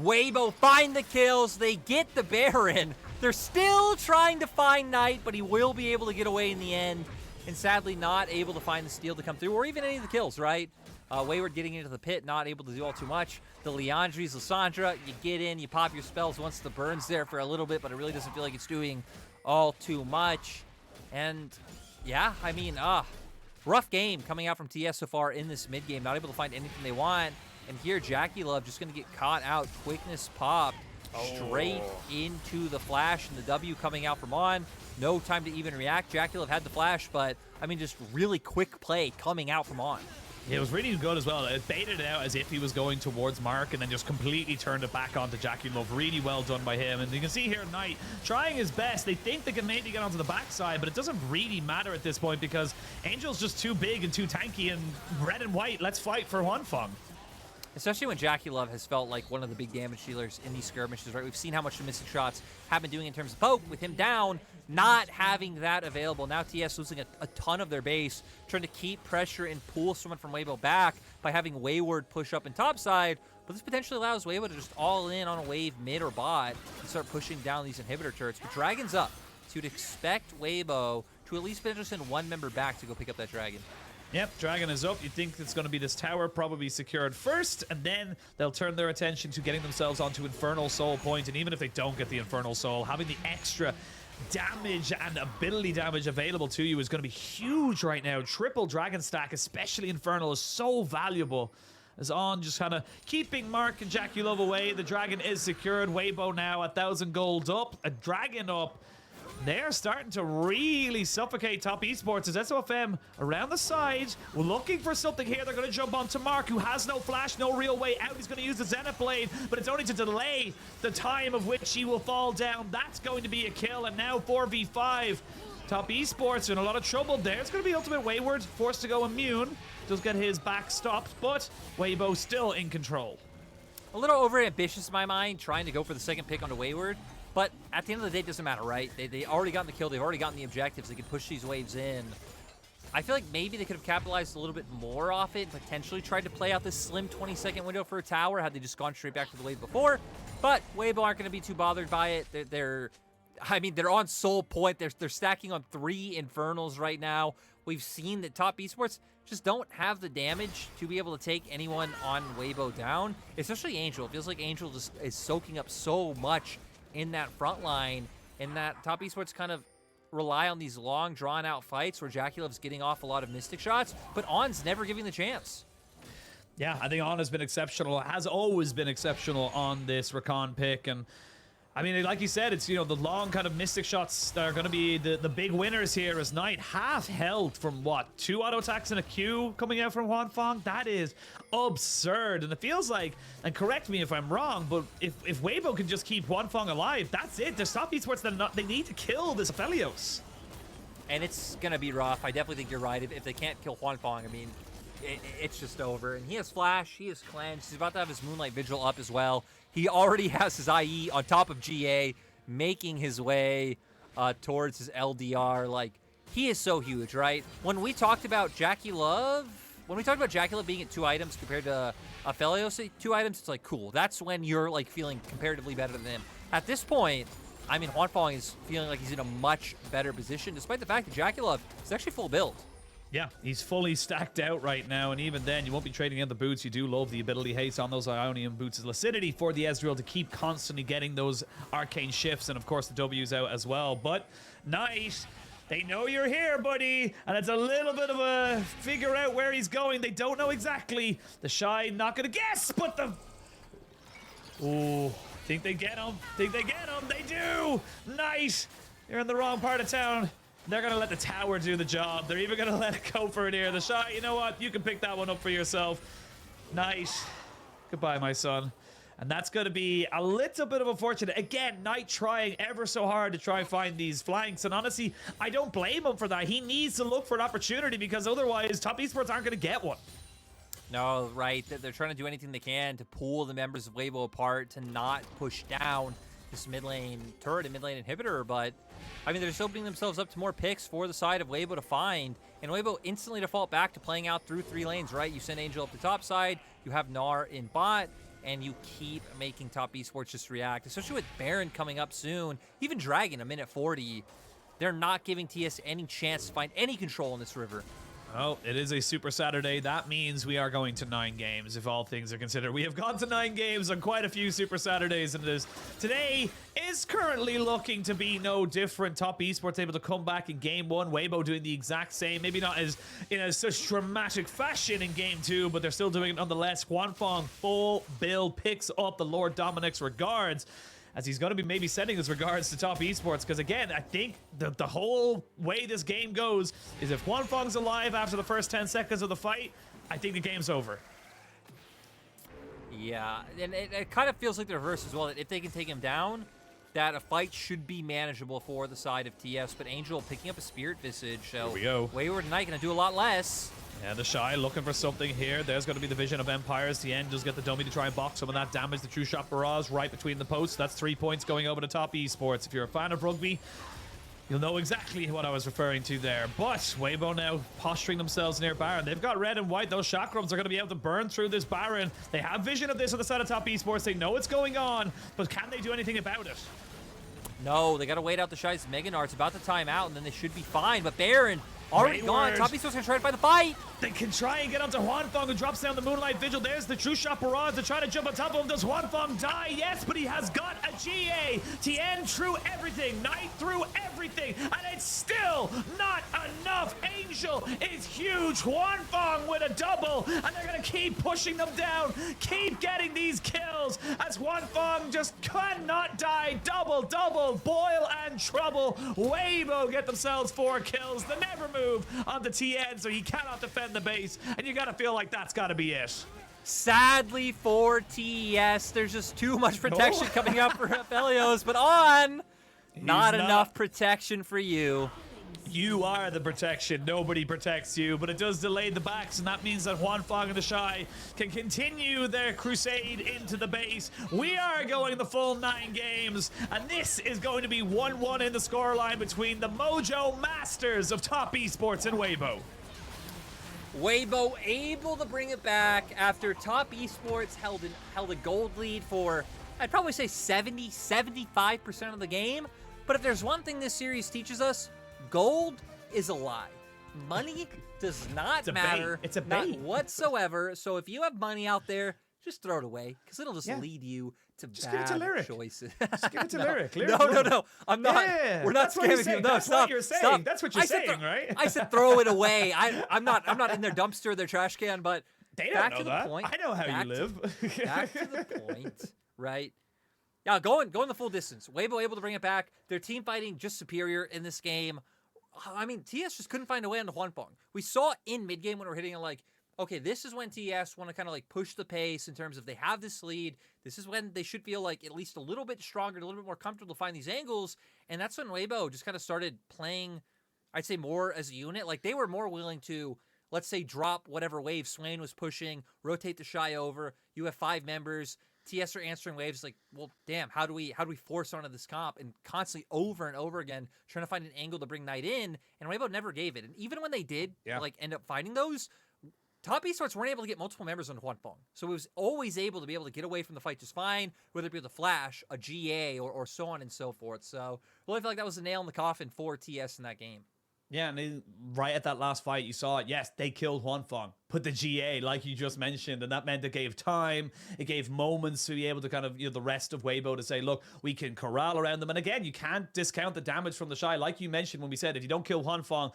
Weibo find the kills. They get the Baron. They're still trying to find Knight, but he will be able to get away in the end. And sadly not able to find the steal to come through, or even any of the kills, right? Wayward getting into the pit, not able to do all too much. The Leandries, Lissandra, you get in, you pop your spells once the burn's there for a little bit, but it really doesn't feel like it's doing all too much. And yeah, I mean, rough game coming out from TS so far in this mid game, not able to find anything they want. And here, JackeyLove just going to get caught out. Quickness popped straight into the flash, and the W coming out from On. No time to even react. JackeyLove had the flash, but, I mean, just really quick play coming out from On. Yeah, it was really good as well. It baited it out as if he was going towards Mark and then just completely turned it back onto JackeyLove. Really well done by him. And you can see here Knight trying his best. They think they can maybe get onto the backside, but it doesn't really matter at this point because Angel's just too big and too tanky, and red and white, let's fight for Huanfeng. Especially when JackeyLove has felt like one of the big damage dealers in these skirmishes, right? We've seen how much the missing shots have been doing in terms of poke. With him down, not having that available. Now TS losing a ton of their base, trying to keep pressure and pull someone from Weibo back by having Wayward push up in top side. But this potentially allows Weibo to just all in on a wave mid or bot and start pushing down these inhibitor turrets. But Dragon's up, so you'd expect Weibo to at least potentially send one member back to go pick up that Dragon. Yep, Dragon is up. You think it's going to be this tower probably secured first, and then they'll turn their attention to getting themselves onto Infernal Soul Point. And even if they don't get the Infernal Soul, having the extra damage and ability damage available to you is going to be huge right now. Triple Dragon stack, especially Infernal, is so valuable. As On just kind of keeping Mark and JackeyLove away. The Dragon is secured. Weibo now 1,000 gold up. A Dragon up. They're starting to really suffocate top esports as SofM around the side. We're looking for something here. They're going to jump onto Mark, who has no flash, no real way out. He's going to use the Zenith Blade, but it's only to delay the time of which he will fall down. That's going to be a kill, and now 4v5. Top esports in a lot of trouble there. It's going to be Ultimate Wayward, forced to go immune. Does get his back stopped, but Weibo still in control. A little over-ambitious in my mind, trying to go for the second pick onto Wayward. But at the end of the day, it doesn't matter, right? They already gotten the kill. They've already gotten the objectives. They can push these waves in. I feel like maybe they could have capitalized a little bit more off it, potentially tried to play out this slim 20-second window for a tower had they just gone straight back to the wave before. But Weibo aren't going to be too bothered by it. They're on Soul Point. They're stacking on 3 Infernals right now. We've seen that top esports just don't have the damage to be able to take anyone on Weibo down, especially Angel. It feels like Angel just is soaking up so much in that front line, and that top esports kind of rely on these long, drawn-out fights where JackeyLove's getting off a lot of Mystic shots, but On's never giving the chance. Yeah, I think On has been exceptional, has always been exceptional on this Rakan pick, and I mean, like you said, it's, you know, the long kind of Mystic shots that are going to be the big winners here as Knight half health from, what, 2 auto attacks and a Q coming out from Huanfeng? That is absurd. And it feels like, and correct me if I'm wrong, but if Weibo can just keep Huanfeng alive, that's it. There's top esports they need to kill this Aphelios. And it's going to be rough. I definitely think you're right. If they can't kill Huanfeng, I mean, it's just over. And he has Flash, he has Cleanse, he's about to have his Moonlight Vigil up as well. He already has his IE on top of GA, making his way towards his LDR. Like, he is so huge, right? When we talked about JackeyLove, being at 2 items compared to Aphelios at 2 items, it's like, cool. That's when you're, like, feeling comparatively better than him. At this point, I mean, Huanfeng is feeling like he's in a much better position, despite the fact that JackeyLove is actually full build. Yeah, he's fully stacked out right now, and even then, you won't be trading in the boots. You do love the ability haste on those Ionian boots' Lucidity for the Ezreal to keep constantly getting those arcane shifts, and of course the W's out as well. But Knight, they know you're here, buddy, and it's a little bit of a figure out where he's going. They don't know exactly. TheShy not gonna guess, but the... Ooh, think they get him? Think they get him? They do! Knight, you're in the wrong part of town. They're going to let the tower do the job. They're even going to let it go for it here. TheShy, you know what? You can pick that one up for yourself. Nice. Goodbye, my son. And that's going to be a little bit of unfortunate. Again, Knight trying ever so hard to try and find these flanks. And honestly, I don't blame him for that. He needs to look for an opportunity because otherwise, top esports aren't going to get one. No, right. They're trying to do anything they can to pull the members of Weibo apart, to not push down this mid lane turret and mid lane inhibitor, but I mean, they're just opening themselves up to more picks for the side of Weibo to find, and Weibo instantly default back to playing out through 3 lanes, right? You send Angel up the top side, you have Gnar in bot, and you keep making top esports just react, especially with Baron coming up soon. Even Dragon, a minute 40, they're not giving TS any chance to find any control in this river. Oh, it is a Super Saturday. That means we are going to 9 games, if all things are considered. We have gone to 9 games on quite a few Super Saturdays, and today is currently looking to be no different. Top esports able to come back in game 1. Weibo doing the exact same, maybe not as in such dramatic fashion in game 2, but they're still doing it nonetheless. Huanfeng full build picks up the Lord Dominic's regards, as he's going to be maybe sending his regards to top esports, because again, I think the whole way this game goes is if Huanfeng's alive after the first 10 seconds of the fight, I think the game's over. Yeah, and it kind of feels like the reverse as well, that if they can take him down, that a fight should be manageable for the side of TS, but Angel picking up a Spirit Visage, so here we go. Wayward and Knight going to do a lot less. Yeah, TheShy looking for something here. There's going to be the Vision of Empires. Tian does get the dummy to try and box some of that damage. The True Shot Barrage right between the posts. That's 3 points going over to top esports. If you're a fan of rugby, You'll know exactly what I was referring to there. But Weibo now posturing themselves near Baron. They've got red and white. Those chakrams are going to be able to burn through this Baron. They have vision of this on the side of top esports. They know what's going on, but can they do anything about it? No, they got to wait out the Shy's Mega Gnar. It's about to time out, and then they should be fine. But Baron already gone. Top esports going to try to find the fight. They can try and get onto Huanfeng, who drops down the Moonlight Vigil. There's the True Shot Barrage to try to jump on top of him. Does Huanfeng die? Yes, but he has got a GA. Tian threw everything. Knight threw everything. And it's still not enough. Angel is huge. Huanfeng with a double. And they're going to keep pushing them down. Keep getting these kills as Huanfeng just cannot die. Double, boil and trouble. Weibo get themselves 4 kills. The never move on the Tian, so he cannot defend the base, and you gotta feel like that's gotta be it. Sadly for TES, there's just too much protection coming up for Aphelios, but not enough protection for you. You are the protection. Nobody protects you, but it does delay the backs, and that means that Huanfeng and TheShy can continue their crusade into the base. We are going the full 9 games, and this is going to be 1-1 in the scoreline between the Mojo Masters of top esports and Weibo. Weibo able to bring it back after top esports held a gold lead for, I'd probably say 70-75% of the game. But if there's one thing this series teaches us, gold is a lie. Money does not matter. It's a bait. Not whatsoever. So if you have money out there, just throw it away, because it'll just lead you to bad choices. Just give it to Lyric. No. I'm not. Yeah, we're not scamming you. No, that's stop. what you're saying. Stop. That's what you're saying, right? I said throw it away. I'm not in their dumpster, their trash can, but they don't back know to the that. point. I know how you live. Back to the point, right? Yeah, going the full distance. Weibo able to bring it back. Their team fighting just superior in this game. I mean, TS just couldn't find a way onto Huanfeng. We saw in mid game when we were hitting it like, okay, this is when TS want to kind of like push the pace in terms of they have this lead. This is when they should feel like at least a little bit stronger, a little bit more comfortable to find these angles. And that's when Weibo just kind of started playing, I'd say, more as a unit. Like they were more willing to, let's say, drop whatever wave Swain was pushing, rotate TheShy over. You have 5 members. TS are answering waves like, well, damn, how do we force onto this comp, and constantly over and over again trying to find an angle to bring Knight in, and Weibo never gave it. And even when they did, like end up finding those, top esports weren't able to get multiple members on Huanfeng. So it was always able to get away from the fight just fine, whether it be with a flash, a GA, or so on and so forth. So I really feel like that was the nail in the coffin for TS in that game. Yeah, and right at that last fight, you saw it. Yes, they killed Huanfeng, put the GA, like you just mentioned, and that meant it gave time, it gave moments to be able to kind of, the rest of Weibo to say, look, we can corral around them. And again, you can't discount the damage from TheShy, like you mentioned when we said, if you don't kill Huanfeng,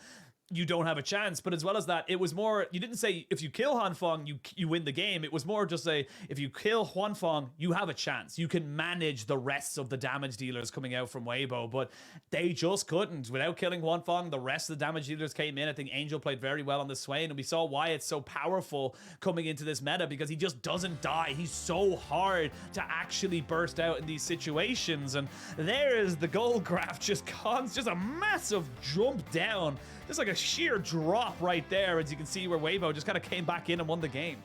you don't have a chance. But as well as that, it was more, you didn't say if you kill Huanfeng, you win the game. It was more just say, if you kill Huanfeng, you have a chance. You can manage the rest of the damage dealers coming out from Weibo, but they just couldn't. Without killing Huanfeng, the rest of the damage dealers came in. I think Angel played very well on the Swain, and we saw why it's so powerful coming into this meta, because he just doesn't die. He's so hard to actually burst out in these situations. And there is the gold graph, just a massive jump down. Just like a sheer drop right there, as you can see where Weibo just kind of came back in and won the game.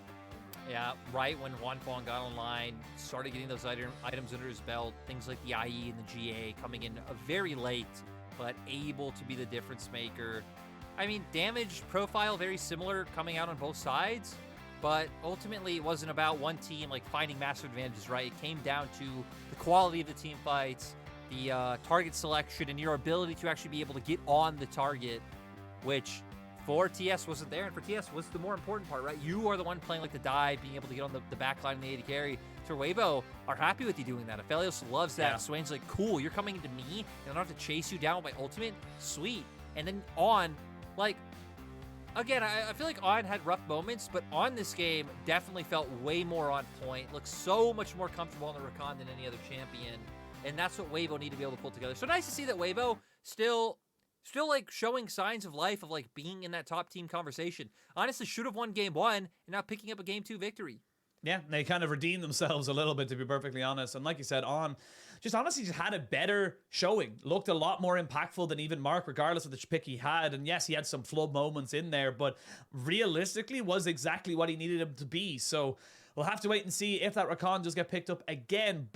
Yeah, right when Huanfeng got online, started getting those items under his belt, things like the IE and the GA coming in very late, but able to be the difference maker. I mean, damage profile very similar coming out on both sides, but ultimately it wasn't about one team like finding massive advantages, right? It came down to the quality of the team fights, the target selection, and your ability to actually be able to get on the target, which for TS wasn't there, and for TS was the more important part, right? You are the one playing like the dive, being able to get on the back line in the AD carry. So Weibo are happy with you doing that. Aphelios loves that. Yeah. Swain's like, cool, you're coming into me, and I don't have to chase you down with my ultimate. Sweet. And then On, like, again, I feel like On had rough moments, but On this game definitely felt way more on point. Looks so much more comfortable on the Rakan than any other champion, and that's what Weibo need to be able to pull together. So nice to see that Weibo still like showing signs of life, of like being in that top team conversation. Honestly, should have won game 1 and now picking up a game 2 victory. Yeah, they kind of redeemed themselves a little bit, to be perfectly honest. And like you said, On just honestly just had a better showing. Looked a lot more impactful than even Mark, regardless of the pick he had. And yes, he had some flood moments in there, but realistically was exactly what he needed him to be. So we'll have to wait and see if that Rakan does get picked up again.